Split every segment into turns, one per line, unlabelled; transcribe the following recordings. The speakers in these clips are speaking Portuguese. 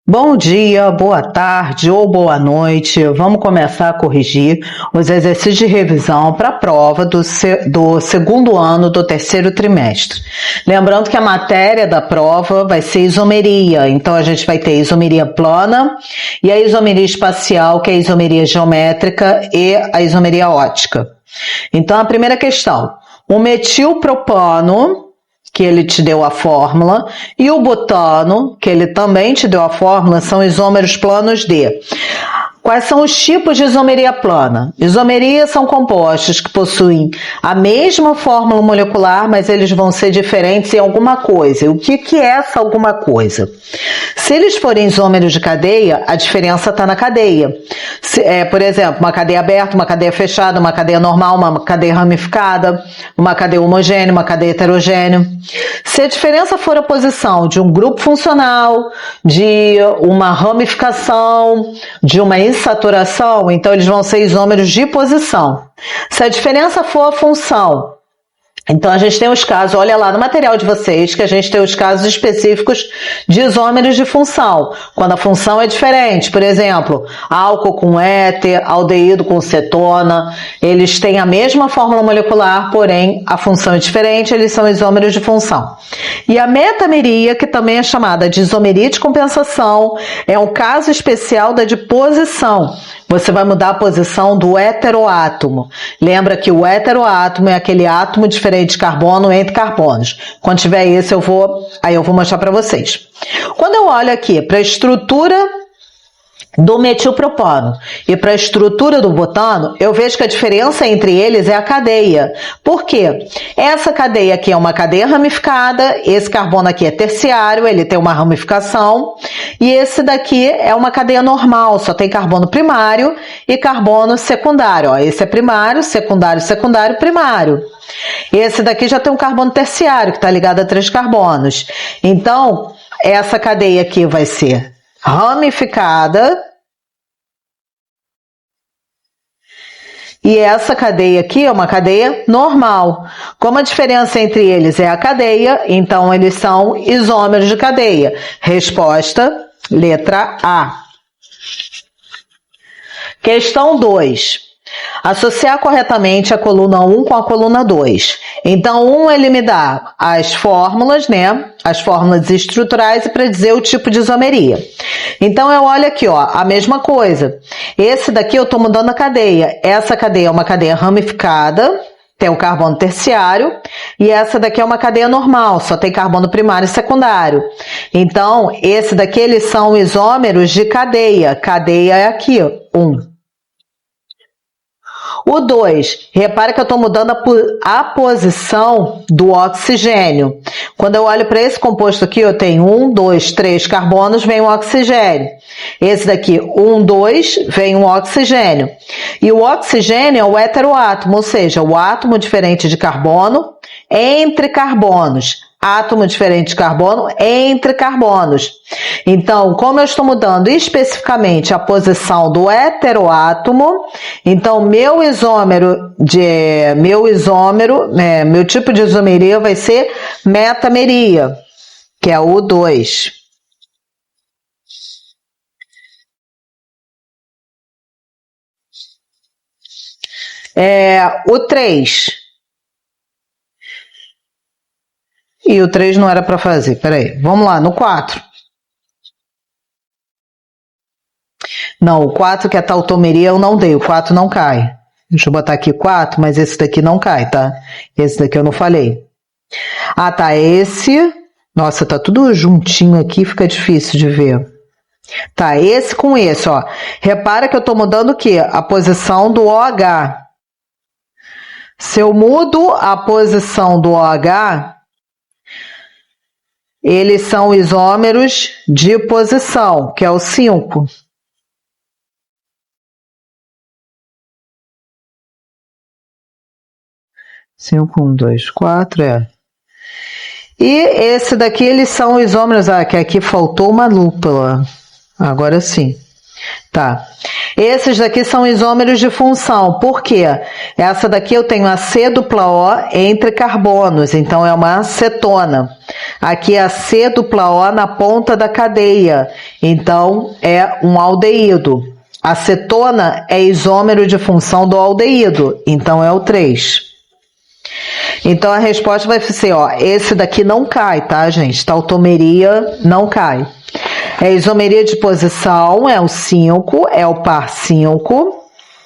Bom dia, boa tarde ou boa noite. Vamos começar a corrigir os exercícios de revisão para a prova do segundo ano do terceiro trimestre. Lembrando que a matéria da prova vai ser isomeria, então a gente vai ter isomeria plana e a isomeria espacial, que é a isomeria geométrica e a isomeria ótica. Então a primeira questão, o metilpropano, que ele te deu a fórmula, e o butano, que ele também te deu a fórmula, são isômeros planos de... Quais são os tipos de isomeria plana? Isomeria são compostos que possuem a mesma fórmula molecular, mas eles vão ser diferentes em alguma coisa. E o que é essa alguma coisa? Se eles forem isômeros de cadeia, a diferença está na cadeia. Por exemplo, uma cadeia aberta, uma cadeia fechada, uma cadeia normal, uma cadeia ramificada, uma cadeia homogênea, uma cadeia heterogênea. Se a diferença for a posição de um grupo funcional, de uma ramificação, de uma insaturação, então eles vão ser isômeros de posição. Se a diferença for a função, então a gente tem os casos, olha lá no material de vocês, que a gente tem os casos específicos de isômeros de função, quando a função é diferente. Por exemplo, álcool com éter, aldeído com cetona, eles têm a mesma fórmula molecular, porém a função é diferente, eles são isômeros de função. E a metameria, que também é chamada de isomeria de compensação, é um caso especial da de posição. Você vai mudar a posição do heteroátomo. Lembra que o heteroátomo é aquele átomo diferente de carbono entre carbonos. Quando tiver esse, eu vou mostrar para vocês. Quando eu olho aqui para a estrutura do metilpropano e para a estrutura do butano, eu vejo que a diferença entre eles é a cadeia. Por quê? Essa cadeia aqui é uma cadeia ramificada, esse carbono aqui é terciário, ele tem uma ramificação, e esse daqui é uma cadeia normal, só tem carbono primário e carbono secundário. Ó, esse é primário, secundário, secundário, primário. Esse daqui já tem um carbono terciário, que está ligado a 3 carbonos. Então, essa cadeia aqui vai ser ramificada, e essa cadeia aqui é uma cadeia normal. Como a diferença entre eles é a cadeia, então eles são isômeros de cadeia. Resposta, letra A. Questão 2. Associar corretamente a coluna 1 com a coluna 2. Então, 1 ele me dá as fórmulas, né? As fórmulas estruturais e para dizer o tipo de isomeria. Então, eu olho aqui, ó, a mesma coisa. Esse daqui eu estou mudando a cadeia. Essa cadeia é uma cadeia ramificada, tem o carbono terciário, e essa daqui é uma cadeia normal, só tem carbono primário e secundário. Então, esse daqui eles são isômeros de cadeia. Cadeia é aqui, 1. O 2, repara que eu estou mudando a posição do oxigênio. Quando eu olho para esse composto aqui, eu tenho 1, 2, 3 carbonos, vem o oxigênio. Esse daqui, 1, 2, vem o oxigênio. E o oxigênio é o heteroátomo, ou seja, o átomo diferente de carbono entre carbonos. Átomo diferente de carbono entre carbonos. Então, como eu estou mudando especificamente a posição do heteroátomo, então meu tipo de isomeria vai ser metameria, que é o 2. O 3. E o 3 não era para fazer, peraí. Vamos lá, no 4. Não, o 4 que é a tautomeria eu não dei, o 4 não cai. Deixa eu botar aqui 4, mas esse daqui não cai, tá? Esse daqui eu não falei. Ah, tá, esse... Nossa, tá tudo juntinho aqui, fica difícil de ver. Tá, esse com esse, ó. Repara que eu tô mudando o quê? A posição do OH. Se eu mudo a posição do OH... eles são isômeros de posição, que é o 5. Cinco, 1, 2, 4, E esse daqui, eles são isômeros, que aqui faltou uma lúpula. Agora sim. Tá. Esses daqui são isômeros de função. Por quê? Essa daqui eu tenho a C dupla O entre carbonos, então é uma acetona. Aqui é a C dupla O na ponta da cadeia, então é um aldeído. A acetona é isômero de função do aldeído, então é o 3. Então a resposta vai ser, ó, esse daqui não cai, tá, gente? Tautomeria não cai. É isomeria de posição, é o 5, é o par 5,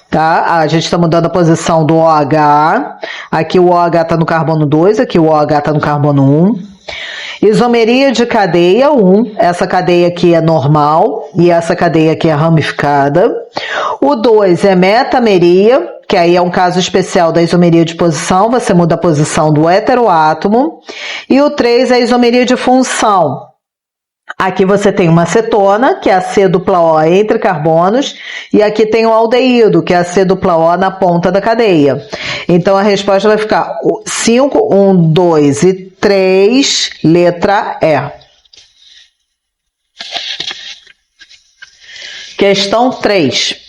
tá? A gente está mudando a posição do OH. Aqui o OH está no carbono 2, aqui o OH está no carbono 1. Isomeria de cadeia 1, essa cadeia aqui é normal e essa cadeia aqui é ramificada. O 2 é metameria, que aí é um caso especial da isomeria de posição, você muda a posição do heteroátomo. E o 3 é a isomeria de função. Aqui você tem uma acetona, que é a C dupla O entre carbonos, e aqui tem o aldeído, que é a C dupla O na ponta da cadeia. Então a resposta vai ficar 5, 1, 2 e 3, letra E. Questão 3.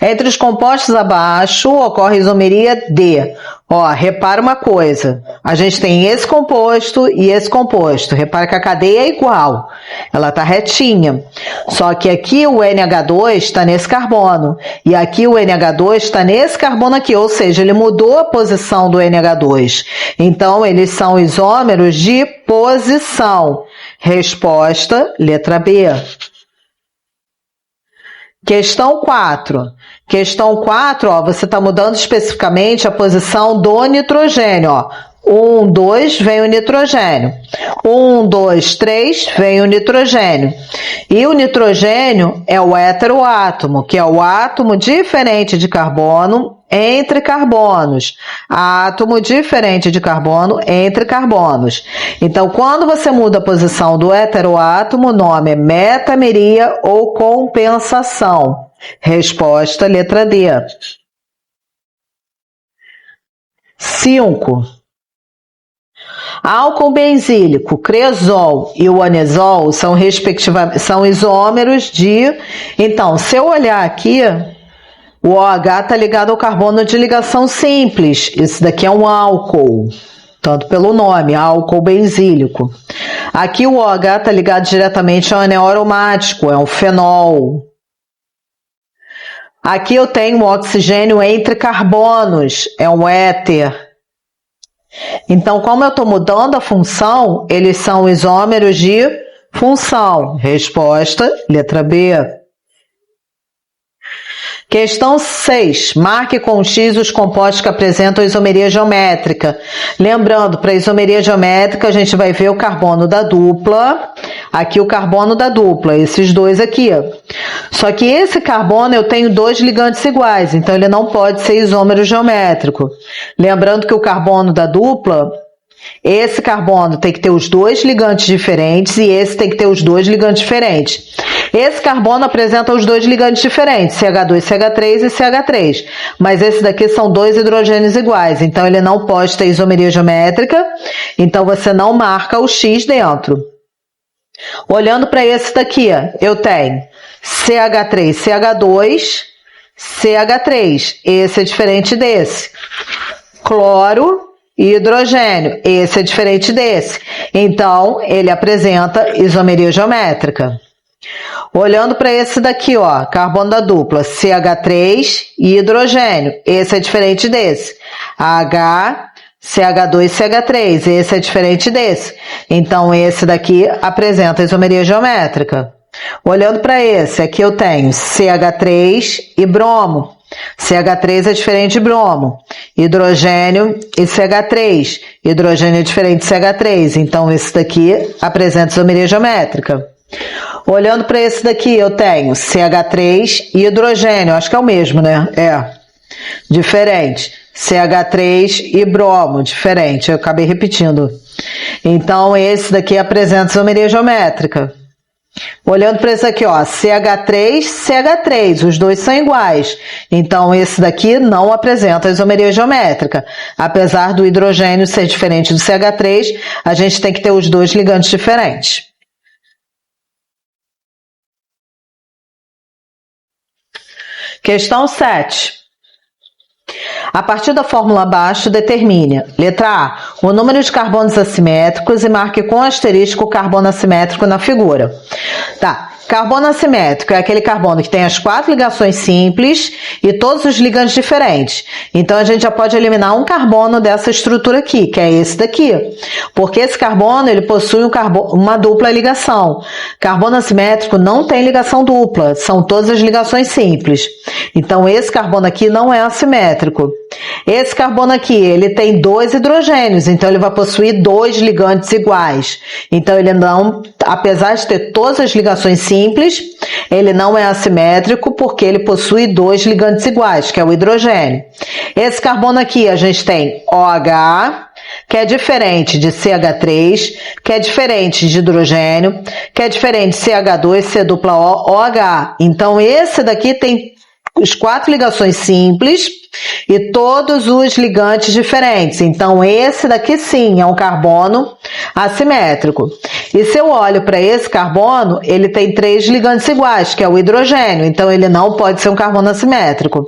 Entre os compostos abaixo ocorre isomeria D. Ó, repara uma coisa, a gente tem esse composto e esse composto. Repara que a cadeia é igual, ela está retinha. Só que aqui o NH2 está nesse carbono e aqui o NH2 está nesse carbono aqui, ou seja, ele mudou a posição do NH2. Então, eles são isômeros de posição. Resposta, letra B. Questão 4. Questão 4, ó, você está mudando especificamente a posição do nitrogênio. Ó. 1, 2, vem o nitrogênio. 1, 2, 3, vem o nitrogênio. E o nitrogênio é o heteroátomo, que é o átomo diferente de carbono entre carbonos. Átomo diferente de carbono entre carbonos. Então, quando você muda a posição do heteroátomo, o nome é metameria ou compensação. Resposta, letra D. 5. Álcool benzílico, cresol e o anisol são isômeros de... Então, se eu olhar aqui, o OH está ligado ao carbono de ligação simples. Esse daqui é um álcool, tanto pelo nome, álcool benzílico. Aqui o OH está ligado diretamente ao anel aromático, é um fenol. Aqui eu tenho o oxigênio entre carbonos, é um éter. Então, como eu estou mudando a função, eles são isômeros de função. Resposta, letra B. Questão 6. Marque com X os compostos que apresentam isomeria geométrica. Lembrando, para isomeria geométrica, a gente vai ver o carbono da dupla. Aqui o carbono da dupla, esses dois aqui. Só que esse carbono eu tenho dois ligantes iguais, então ele não pode ser isômero geométrico. Lembrando que o carbono da dupla, esse carbono tem que ter os dois ligantes diferentes e esse tem que ter os dois ligantes diferentes. Esse carbono apresenta os dois ligantes diferentes, CH2, CH3 e CH3. Mas esse daqui são dois hidrogênios iguais, então ele não pode ter isomeria geométrica, então você não marca o X dentro. Olhando para esse daqui, eu tenho CH3, CH2, CH3. Esse é diferente desse. Cloro e hidrogênio. Esse é diferente desse. Então, ele apresenta isomeria geométrica. Olhando para esse daqui, ó, carbono da dupla, CH3 e hidrogênio. Esse é diferente desse. H, CH2 e CH3. Esse é diferente desse. Então, esse daqui apresenta isomeria geométrica. Olhando para esse, aqui eu tenho CH3 e bromo. CH3 é diferente de bromo. Hidrogênio e CH3. Hidrogênio é diferente de CH3. Então, esse daqui apresenta isomeria geométrica. Olhando para esse daqui, eu tenho CH3 e hidrogênio. Acho que é o mesmo, né? É. Diferente. CH3 e bromo. Diferente. Eu acabei repetindo. Então, esse daqui apresenta isomeria geométrica. Olhando para esse aqui, ó, CH3, CH3, os dois são iguais. Então, esse daqui não apresenta isomeria geométrica. Apesar do hidrogênio ser diferente do CH3, a gente tem que ter os dois ligantes diferentes. Questão 7. A partir da fórmula abaixo, determine: letra A, o número de carbonos assimétricos e marque com asterisco o carbono assimétrico na figura. Tá. Carbono assimétrico é aquele carbono que tem as 4 ligações simples e todos os ligantes diferentes. Então, a gente já pode eliminar um carbono dessa estrutura aqui, que é esse daqui. Porque esse carbono, ele possui uma dupla ligação. Carbono assimétrico não tem ligação dupla, são todas as ligações simples. Então, esse carbono aqui não é assimétrico. Esse carbono aqui, ele tem 2 hidrogênios, então ele vai possuir 2 ligantes iguais. Então, ele não, apesar de ter todas as ligações simples, ele não é assimétrico porque ele possui 2 ligantes iguais, que é o hidrogênio. Esse carbono aqui, a gente tem OH, que é diferente de CH3, que é diferente de hidrogênio, que é diferente de CH2, C dupla O, OH. Então, esse daqui tem as 4 ligações simples e todos os ligantes diferentes. Então, esse daqui sim é um carbono assimétrico. E se eu olho para esse carbono, ele tem 3 ligantes iguais, que é o hidrogênio. Então, ele não pode ser um carbono assimétrico.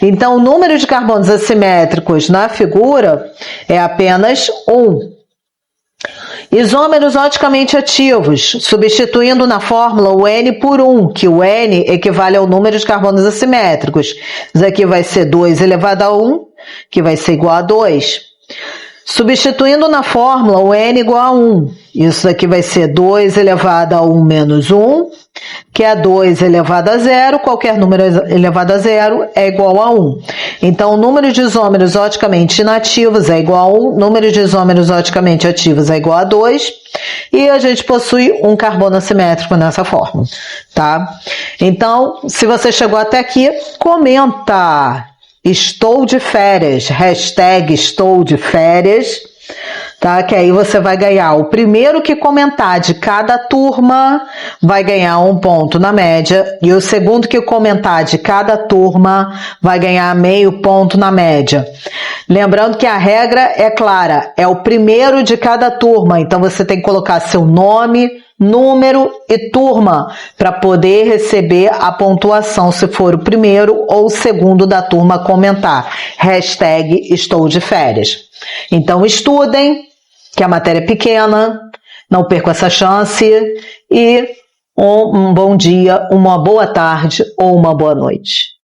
Então, o número de carbonos assimétricos na figura é apenas 1. Isômeros oticamente ativos, substituindo na fórmula o N por 1, que o N equivale ao número de carbonos assimétricos. Isso aqui vai ser 2 elevado a 1, que vai ser igual a 2. Substituindo na fórmula o N igual a 1, isso daqui vai ser 2 elevado a 1 menos 1, que é 2 elevado a 0, qualquer número elevado a 0 é igual a 1. Então, o número de isômeros oticamente inativos é igual a 1, número de isômeros oticamente ativos é igual a 2, e a gente possui um carbono assimétrico nessa fórmula, tá? Então, se você chegou até aqui, comenta: estou de férias, hashtag estou de férias, tá? Que aí você vai ganhar. O primeiro que comentar de cada turma vai ganhar 1 ponto na média, e o segundo que comentar de cada turma vai ganhar meio ponto na média. Lembrando que a regra é clara, é o primeiro de cada turma, então você tem que colocar seu nome, número e turma para poder receber a pontuação se for o primeiro ou o segundo da turma a comentar. Hashtag estou de férias. Então estudem, que a matéria é pequena, não percam essa chance, e um bom dia, uma boa tarde ou uma boa noite.